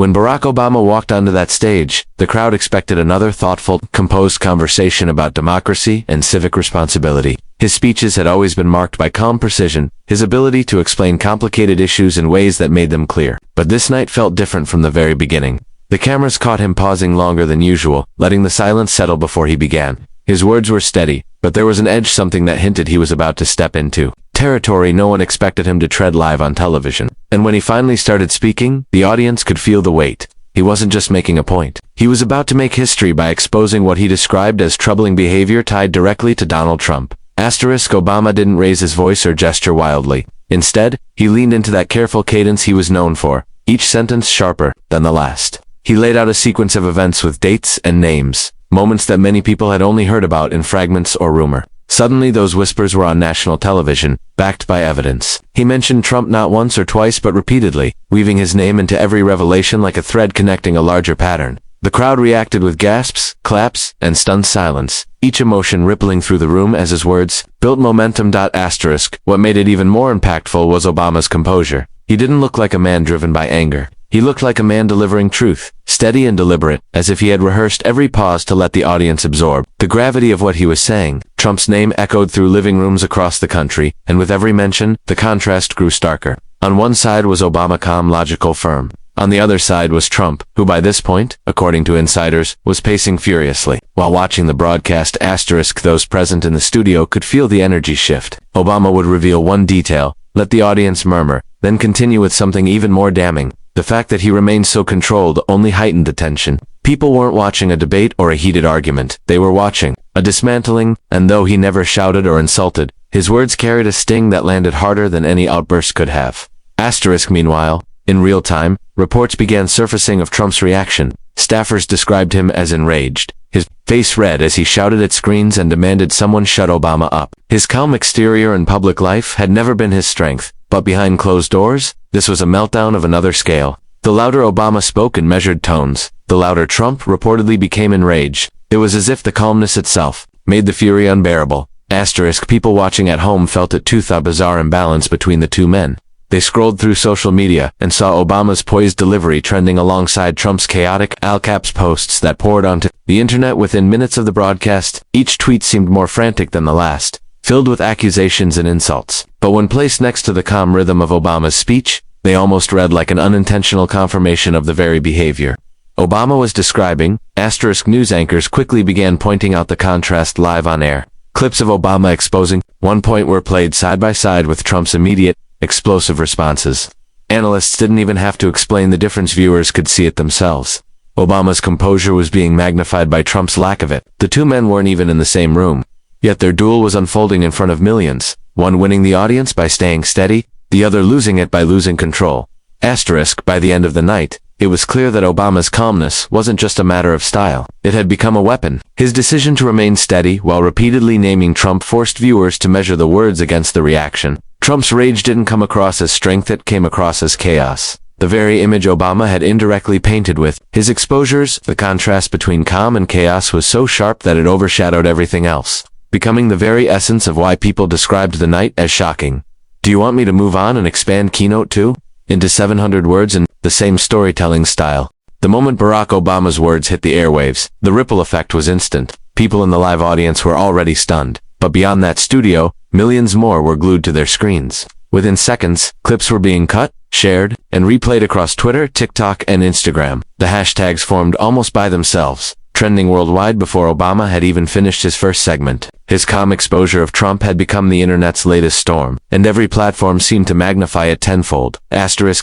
When Barack Obama walked onto that stage, the crowd expected another thoughtful, composed conversation about democracy and civic responsibility. His speeches had always been marked by calm precision, his ability to explain complicated issues in ways that made them clear. But this night felt different from the very beginning. The cameras caught him pausing longer than usual, letting the silence settle before he began. His words were steady, but there was an edge, something that hinted he was about to step into territory no one expected him to tread live on television. And when he finally started speaking, the audience could feel the weight. He wasn't just making a point. He was about to make history by exposing what he described as troubling behavior tied directly to Donald Trump. Obama didn't raise his voice or gesture wildly. Instead, he leaned into that careful cadence he was known for, each sentence sharper than the last. He laid out a sequence of events with dates and names, moments that many people had only heard about in fragments or rumor. Suddenly those whispers were on national television, backed by evidence. He mentioned Trump not once or twice but repeatedly, weaving his name into every revelation like a thread connecting a larger pattern. The crowd reacted with gasps, claps, and stunned silence, each emotion rippling through the room as his words built momentum. What made it even more impactful was Obama's composure. He didn't look like a man driven by anger. He looked like a man delivering truth, steady and deliberate, as if he had rehearsed every pause to let the audience absorb the gravity of what he was saying. Trump's name echoed through living rooms across the country, and with every mention, the contrast grew starker. On one side was Obama, calm, logical, firm. On the other side was Trump, who by this point, according to insiders, was pacing furiously. While watching the broadcast, those present in the studio could feel the energy shift. Obama would reveal one detail, let the audience murmur, then continue with something even more damning. The fact that he remained so controlled only heightened the tension. People weren't watching a debate or a heated argument. They were watching a dismantling, and though he never shouted or insulted, his words carried a sting that landed harder than any outburst could have. Meanwhile, in real time, reports began surfacing of Trump's reaction. Staffers described him as enraged. His face red as he shouted at screens and demanded someone shut Obama up. His calm exterior in public life had never been his strength, but behind closed doors, this was a meltdown of another scale. The louder Obama spoke in measured tones, the louder Trump reportedly became enraged. It was as if the calmness itself made the fury unbearable. People watching at home felt it too. The bizarre imbalance between the two men. They scrolled through social media and saw Obama's poised delivery trending alongside Trump's chaotic, all-caps posts that poured onto the internet within minutes of the broadcast. Each tweet seemed more frantic than the last, filled with accusations and insults. But when placed next to the calm rhythm of Obama's speech, they almost read like an unintentional confirmation of the very behavior Obama was describing. News anchors quickly began pointing out the contrast live on air. Clips of Obama exposing one point were played side by side with Trump's immediate, explosive responses. Analysts didn't even have to explain the difference. Viewers could see it themselves. Obama's composure was being magnified by Trump's lack of it. The two men weren't even in the same room. Yet their duel was unfolding in front of millions, one winning the audience by staying steady, the other losing it by losing control. By the end of the night, it was clear that Obama's calmness wasn't just a matter of style. It had become a weapon. His decision to remain steady while repeatedly naming Trump forced viewers to measure the words against the reaction. Trump's rage didn't come across as strength, it came across as chaos. The very image Obama had indirectly painted with his exposures, the contrast between calm and chaos was so sharp that it overshadowed everything else, becoming the very essence of why people described the night as shocking. Do you want me to move on and expand Keynote 2 into 700 words in the same storytelling style? The moment Barack Obama's words hit the airwaves, the ripple effect was instant. People in the live audience were already stunned, but beyond that studio, millions more were glued to their screens. Within seconds, clips were being cut, shared, and replayed across Twitter, TikTok, and Instagram. The hashtags formed almost by themselves, trending worldwide before Obama had even finished his first segment. His calm exposure of Trump had become the internet's latest storm, and every platform seemed to magnify it tenfold.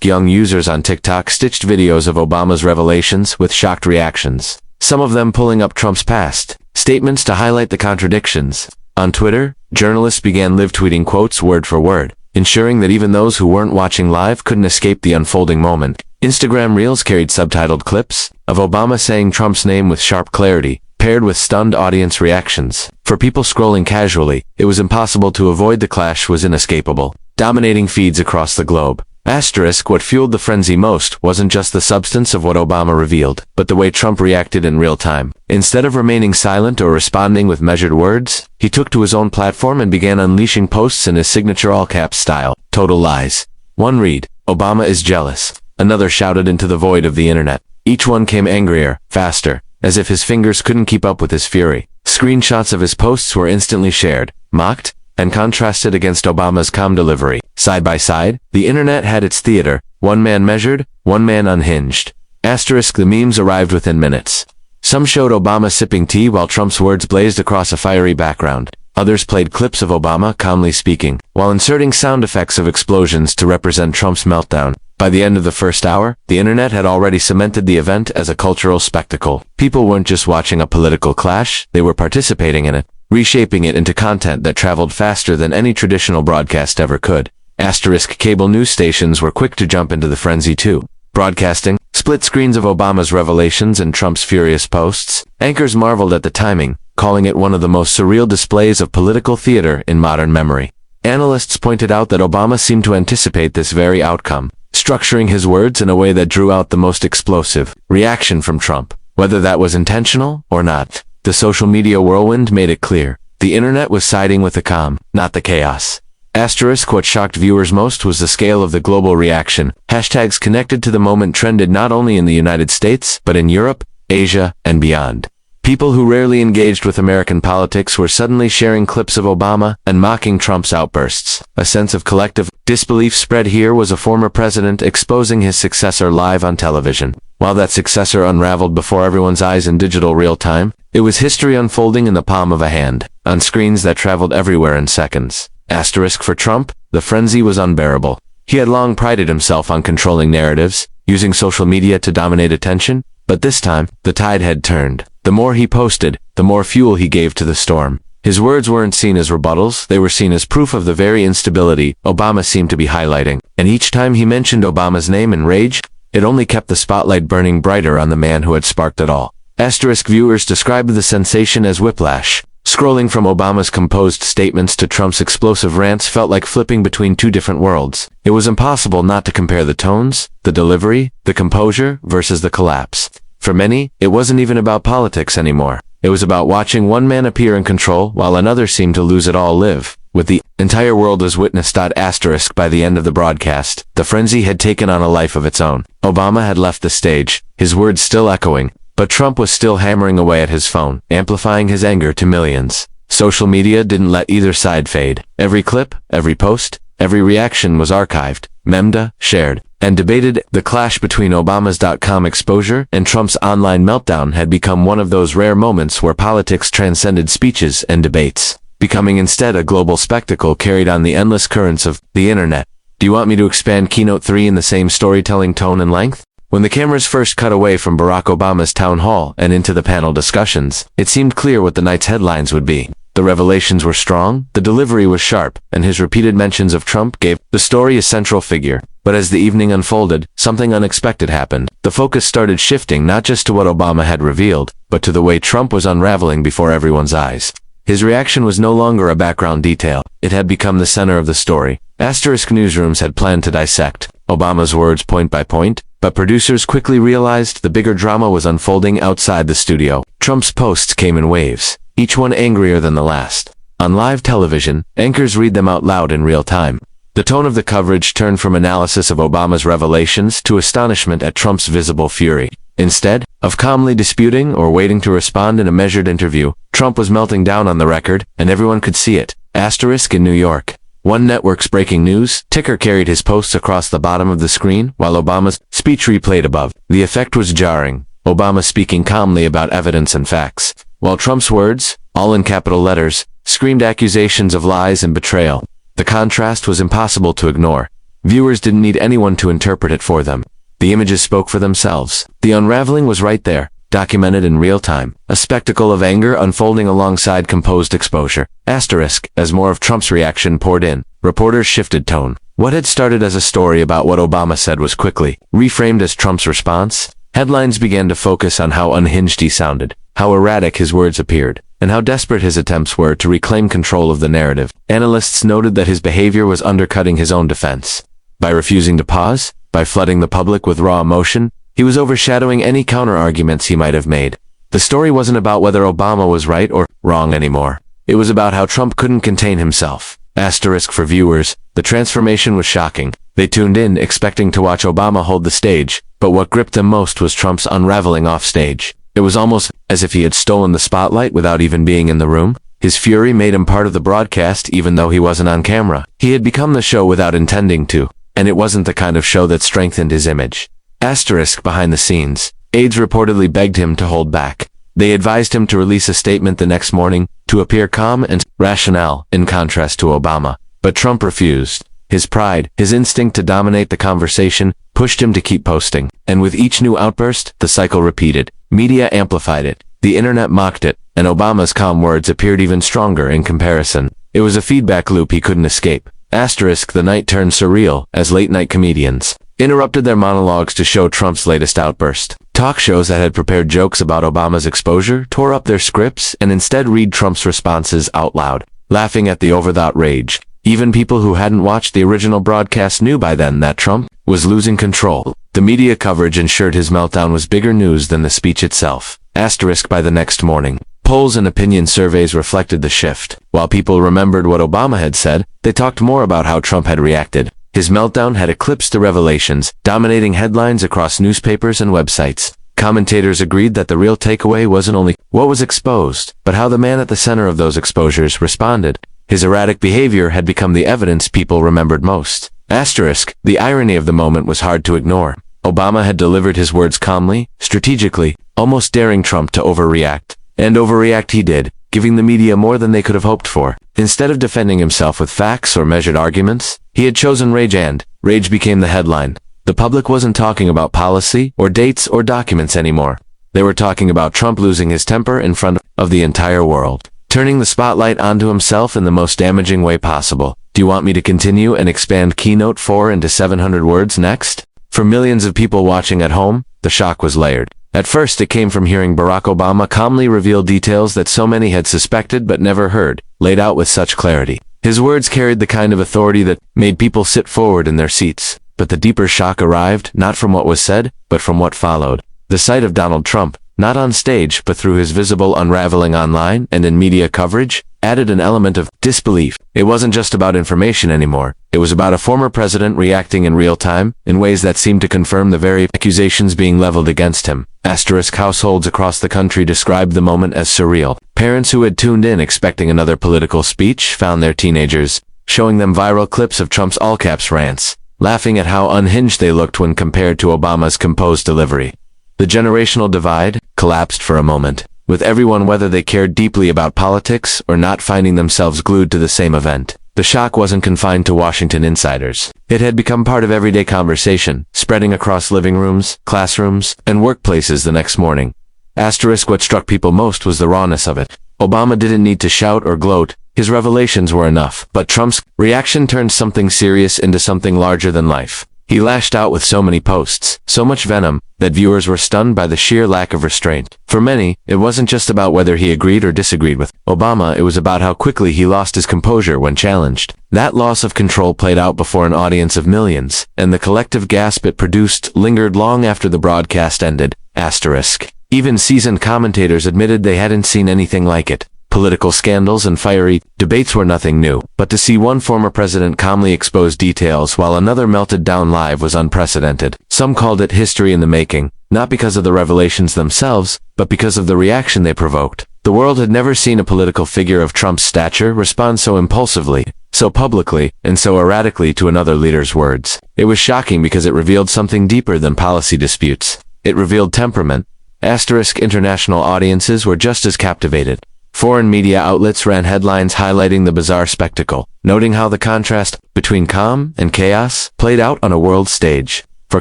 Young users on TikTok stitched videos of Obama's revelations with shocked reactions, some of them pulling up Trump's past statements to highlight the contradictions. On Twitter, journalists began live-tweeting quotes word for word, ensuring that even those who weren't watching live couldn't escape the unfolding moment. Instagram Reels carried subtitled clips of Obama saying Trump's name with sharp clarity, paired with stunned audience reactions. For people scrolling casually, it was impossible to avoid. The clash was inescapable, dominating feeds across the globe. What fueled the frenzy most wasn't just the substance of what Obama revealed, but the way Trump reacted in real time. Instead of remaining silent or responding with measured words, he took to his own platform and began unleashing posts in his signature all-caps style. Total lies. One read, Obama is jealous. Another shouted into the void of the internet. Each one came angrier, faster, as if his fingers couldn't keep up with his fury. Screenshots of his posts were instantly shared, mocked, and contrasted against Obama's calm delivery. Side by side, the internet had its theater, one man measured, one man unhinged. Asterisk, the memes arrived within minutes. Some showed Obama sipping tea while Trump's words blazed across a fiery background. Others played clips of Obama calmly speaking, while inserting sound effects of explosions to represent Trump's meltdown. By the end of the first hour, the internet had already cemented the event as a cultural spectacle. People weren't just watching a political clash, they were participating in it, reshaping it into content that traveled faster than any traditional broadcast ever could. Asterisk, cable news stations were quick to jump into the frenzy too. Broadcasting split screens of Obama's revelations and Trump's furious posts. Anchors marveled at the timing, calling it one of the most surreal displays of political theater in modern memory. Analysts pointed out that Obama seemed to anticipate this very outcome, structuring his words in a way that drew out the most explosive reaction from Trump. Whether that was intentional or not, the social media whirlwind made it clear. The internet was siding with the calm, not the chaos. Asterisk, what shocked viewers most was the scale of the global reaction. Hashtags connected to the moment trended not only in the United States, but in Europe, Asia, and beyond. People who rarely engaged with American politics were suddenly sharing clips of Obama and mocking Trump's outbursts. A sense of collective disbelief spread. Here was a former president exposing his successor live on television. While that successor unraveled before everyone's eyes in digital real time, it was history unfolding in the palm of a hand, on screens that traveled everywhere in seconds. Asterisk, for Trump, the frenzy was unbearable. He had long prided himself on controlling narratives, using social media to dominate attention, but this time, the tide had turned. The more he posted, the more fuel he gave to the storm. His words weren't seen as rebuttals, they were seen as proof of the very instability Obama seemed to be highlighting. And each time he mentioned Obama's name in rage, it only kept the spotlight burning brighter on the man who had sparked it all. Asterisk, viewers described the sensation as whiplash. Scrolling from Obama's composed statements to Trump's explosive rants felt like flipping between two different worlds. It was impossible not to compare the tones, the delivery, the composure versus the collapse. For many, it wasn't even about politics anymore. It was about watching one man appear in control while another seemed to lose it all live. With the entire world as witness. Asterisk, by the end of the broadcast, the frenzy had taken on a life of its own. Obama had left the stage, his words still echoing, but Trump was still hammering away at his phone, amplifying his anger to millions. Social media didn't let either side fade. Every clip, every post, every reaction was archived, memmed, shared, and debated. The clash between Obama's .com exposure and Trump's online meltdown had become one of those rare moments where politics transcended speeches and debates, becoming instead a global spectacle carried on the endless currents of the internet. Do you want me to expand Keynote 3 in the same storytelling tone and length? When the cameras first cut away from Barack Obama's town hall and into the panel discussions, it seemed clear what the night's headlines would be. The revelations were strong, the delivery was sharp, and his repeated mentions of Trump gave the story a central figure. But as the evening unfolded, something unexpected happened. The focus started shifting not just to what Obama had revealed, but to the way Trump was unraveling before everyone's eyes. His reaction was no longer a background detail. It had become the center of the story. Asterisk, newsrooms had planned to dissect Obama's words point by point, but producers quickly realized the bigger drama was unfolding outside the studio. Trump's posts came in waves, each one angrier than the last. On live television, anchors read them out loud in real time. The tone of the coverage turned from analysis of Obama's revelations to astonishment at Trump's visible fury. Instead of calmly disputing or waiting to respond in a measured interview, Trump was melting down on the record, and everyone could see it. Asterisk, in New York, one network's breaking news ticker carried his posts across the bottom of the screen while Obama's speech replayed above. The effect was jarring, Obama speaking calmly about evidence and facts, while Trump's words, all in capital letters, screamed accusations of lies and betrayal. The contrast was impossible to ignore. Viewers didn't need anyone to interpret it for them. The images spoke for themselves. The unraveling was right there, documented in real time, a spectacle of anger unfolding alongside composed exposure. Asterisk, as more of Trump's reaction poured in, reporters shifted tone. What had started as a story about what Obama said was quickly reframed as Trump's response. Headlines began to focus on how unhinged he sounded, how erratic his words appeared, and how desperate his attempts were to reclaim control of the narrative. Analysts noted that his behavior was undercutting his own defense. By refusing to pause, by flooding the public with raw emotion, he was overshadowing any counter-arguments he might have made. The story wasn't about whether Obama was right or wrong anymore. It was about how Trump couldn't contain himself. Asterisk, for viewers, the transformation was shocking. They tuned in, expecting to watch Obama hold the stage, but what gripped them most was Trump's unraveling off stage. It was almost as if he had stolen the spotlight without even being in the room. His fury made him part of the broadcast even though he wasn't on camera. He had become the show without intending to, and it wasn't the kind of show that strengthened his image. Asterisk behind the scenes. Aides reportedly begged him to hold back. They advised him to release a statement the next morning, to appear calm and rational, in contrast to Obama. But Trump refused. His pride, his instinct to dominate the conversation, pushed him to keep posting. And with each new outburst, the cycle repeated. Media amplified it. The internet mocked it, and Obama's calm words appeared even stronger in comparison. It was a feedback loop he couldn't escape. Asterisk, the night turned surreal, as late-night comedians interrupted their monologues to show Trump's latest outburst. Talk shows that had prepared jokes about Obama's exposure tore up their scripts and instead read Trump's responses out loud, laughing at the over-the-top rage. Even people who hadn't watched the original broadcast knew by then that Trump was losing control. The media coverage ensured his meltdown was bigger news than the speech itself. Asterisk by the next morning. Polls and opinion surveys reflected the shift. While people remembered what Obama had said, they talked more about how Trump had reacted. His meltdown had eclipsed the revelations, dominating headlines across newspapers and websites. Commentators agreed that the real takeaway wasn't only what was exposed, but how the man at the center of those exposures responded. His erratic behavior had become the evidence people remembered most. Asterisk, the irony of the moment was hard to ignore. Obama had delivered his words calmly, strategically, almost daring Trump to overreact. And overreact he did, giving the media more than they could have hoped for. Instead of defending himself with facts or measured arguments, he had chosen rage, and rage became the headline. The public wasn't talking about policy, or dates, or documents anymore. They were talking about Trump losing his temper in front of the entire world, turning the spotlight onto himself in the most damaging way possible. Do you want me to continue and expand Keynote 4 into 700 words next? For millions of people watching at home, the shock was layered. At first, it came from hearing Barack Obama calmly reveal details that so many had suspected but never heard, laid out with such clarity. His words carried the kind of authority that made people sit forward in their seats. But the deeper shock arrived, not from what was said, but from what followed. The sight of Donald Trump, not on stage but through his visible unraveling online and in media coverage, added an element of disbelief. It wasn't just about information anymore. It was about a former president reacting in real time, in ways that seemed to confirm the very accusations being leveled against him. Asterisk households across the country described the moment as surreal. Parents who had tuned in expecting another political speech found their teenagers showing them viral clips of Trump's all-caps rants, laughing at how unhinged they looked when compared to Obama's composed delivery. The generational divide collapsed for a moment, with everyone, whether they cared deeply about politics or not, finding themselves glued to the same event. The shock wasn't confined to Washington insiders. It had become part of everyday conversation, spreading across living rooms, classrooms, and workplaces the next morning. Asterisk, what struck people most was the rawness of it. Obama didn't need to shout or gloat. His revelations were enough. But Trump's reaction turned something serious into something larger than life. He lashed out with so many posts, so much venom, that viewers were stunned by the sheer lack of restraint. For many, it wasn't just about whether he agreed or disagreed with Obama, it was about how quickly he lost his composure when challenged. That loss of control played out before an audience of millions, and the collective gasp it produced lingered long after the broadcast ended. Asterisk. Even seasoned commentators admitted they hadn't seen anything like it. Political scandals and fiery debates were nothing new, but to see one former president calmly expose details while another melted down live was unprecedented. Some called it history in the making, not because of the revelations themselves, but because of the reaction they provoked. The world had never seen a political figure of Trump's stature respond so impulsively, so publicly, and so erratically to another leader's words. It was shocking because it revealed something deeper than policy disputes. It revealed temperament. Asterisk international audiences were just as captivated. Foreign media outlets ran headlines highlighting the bizarre spectacle, noting how the contrast between calm and chaos played out on a world stage. For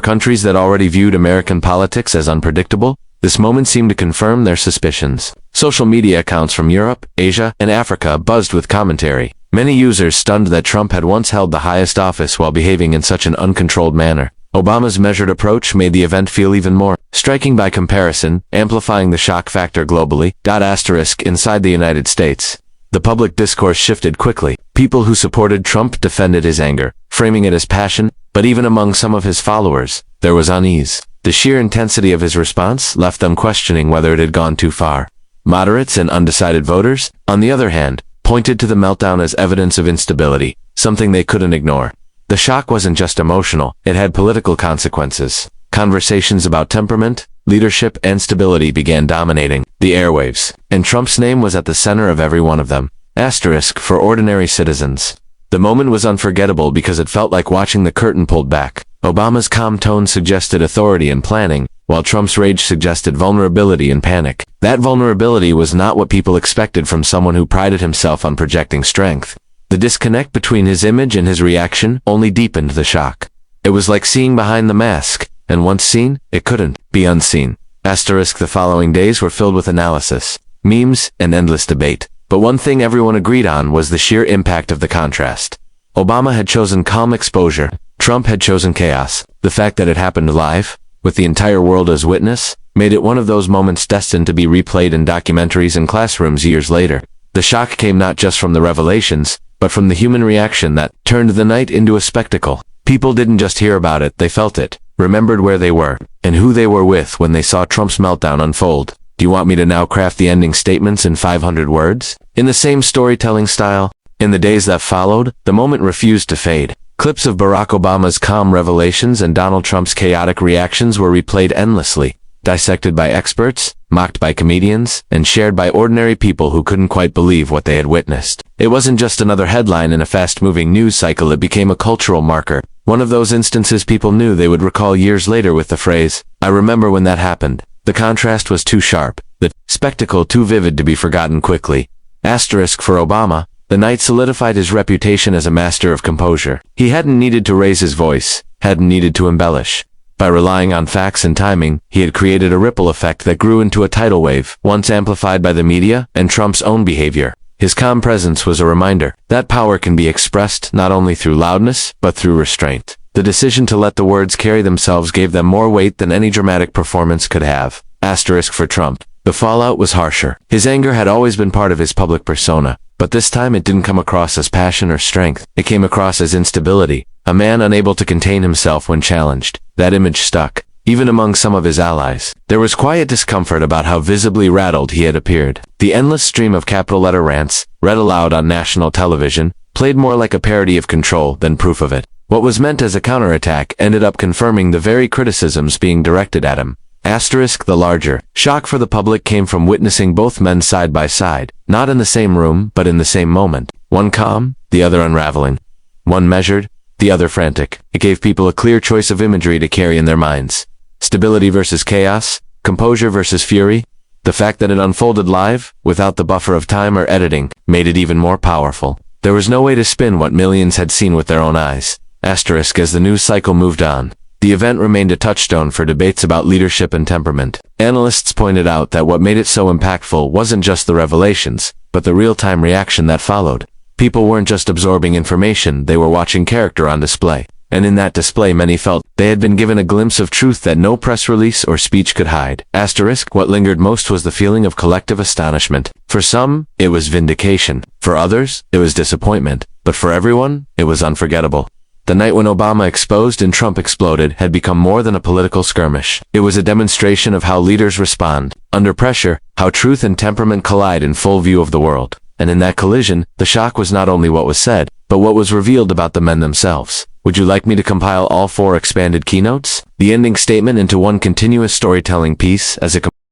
countries that already viewed American politics as unpredictable, this moment seemed to confirm their suspicions. Social media accounts from Europe, Asia, and Africa buzzed with commentary. Many users stunned that Trump had once held the highest office while behaving in such an uncontrolled manner. Obama's measured approach made the event feel even more striking by comparison, amplifying the shock factor globally. Asterisk inside the United States. The public discourse shifted quickly. People who supported Trump defended his anger, framing it as passion, but even among some of his followers, there was unease. The sheer intensity of his response left them questioning whether it had gone too far. Moderates and undecided voters, on the other hand, pointed to the meltdown as evidence of instability, something they couldn't ignore. The shock wasn't just emotional, it had political consequences. Conversations about temperament, leadership, and stability began dominating the airwaves, and Trump's name was at the center of every one of them. Asterisk for ordinary citizens. The moment was unforgettable because it felt like watching the curtain pulled back. Obama's calm tone suggested authority and planning, while Trump's rage suggested vulnerability and panic. That vulnerability was not what people expected from someone who prided himself on projecting strength. The disconnect between his image and his reaction only deepened the shock. It was like seeing behind the mask, and once seen, it couldn't be unseen. Asterisk the following days were filled with analysis, memes, and endless debate. But one thing everyone agreed on was the sheer impact of the contrast. Obama had chosen calm exposure. Trump had chosen chaos. The fact that it happened live, with the entire world as witness, made it one of those moments destined to be replayed in documentaries and classrooms years later. The shock came not just from the revelations, but from the human reaction that turned the night into a spectacle. People didn't just hear about it, they felt it, remembered where they were, and who they were with when they saw Trump's meltdown unfold. Do you want me to now craft the ending statements in 500 words? In the same storytelling style? In the days that followed, the moment refused to fade. Clips of Barack Obama's calm revelations and Donald Trump's chaotic reactions were replayed endlessly, dissected by experts, mocked by comedians, and shared by ordinary people who couldn't quite believe what they had witnessed. It wasn't just another headline in a fast-moving news cycle, it became a cultural marker. One of those instances people knew they would recall years later with the phrase, "I remember when that happened." The contrast was too sharp, the spectacle too vivid to be forgotten quickly. Asterisk for Obama, the night solidified his reputation as a master of composure. He hadn't needed to raise his voice, hadn't needed to embellish. By relying on facts and timing, he had created a ripple effect that grew into a tidal wave, once amplified by the media and Trump's own behavior. His calm presence was a reminder that power can be expressed not only through loudness, but through restraint. The decision to let the words carry themselves gave them more weight than any dramatic performance could have. Asterisk for Trump. The fallout was harsher. His anger had always been part of his public persona, but this time it didn't come across as passion or strength. It came across as instability, a man unable to contain himself when challenged. That image stuck, even among some of his allies. There was quiet discomfort about how visibly rattled he had appeared. The endless stream of capital-letter rants, read aloud on national television, played more like a parody of control than proof of it. What was meant as a counterattack ended up confirming the very criticisms being directed at him. Asterisk the larger shock for the public came from witnessing both men side by side, not in the same room, but in the same moment. One calm, the other unraveling. One measured, the other frantic. It gave people a clear choice of imagery to carry in their minds. Stability versus chaos, composure versus fury. The fact that it unfolded live, without the buffer of time or editing, made it even more powerful. There was no way to spin what millions had seen with their own eyes. Asterisk as the news cycle moved on. The event remained a touchstone for debates about leadership and temperament. Analysts pointed out that what made it so impactful wasn't just the revelations, but the real-time reaction that followed. People weren't just absorbing information, they were watching character on display. And in that display many felt they had been given a glimpse of truth that no press release or speech could hide. Asterisk, what lingered most was the feeling of collective astonishment. For some, it was vindication. For others, it was disappointment. But for everyone, it was unforgettable. The night when Obama exposed and Trump exploded had become more than a political skirmish. It was a demonstration of how leaders respond under pressure, how truth and temperament collide in full view of the world. And in that collision, the shock was not only what was said, but what was revealed about the men themselves. Would you like me to compile all 4 expanded keynotes? The ending statement into one continuous storytelling piece as a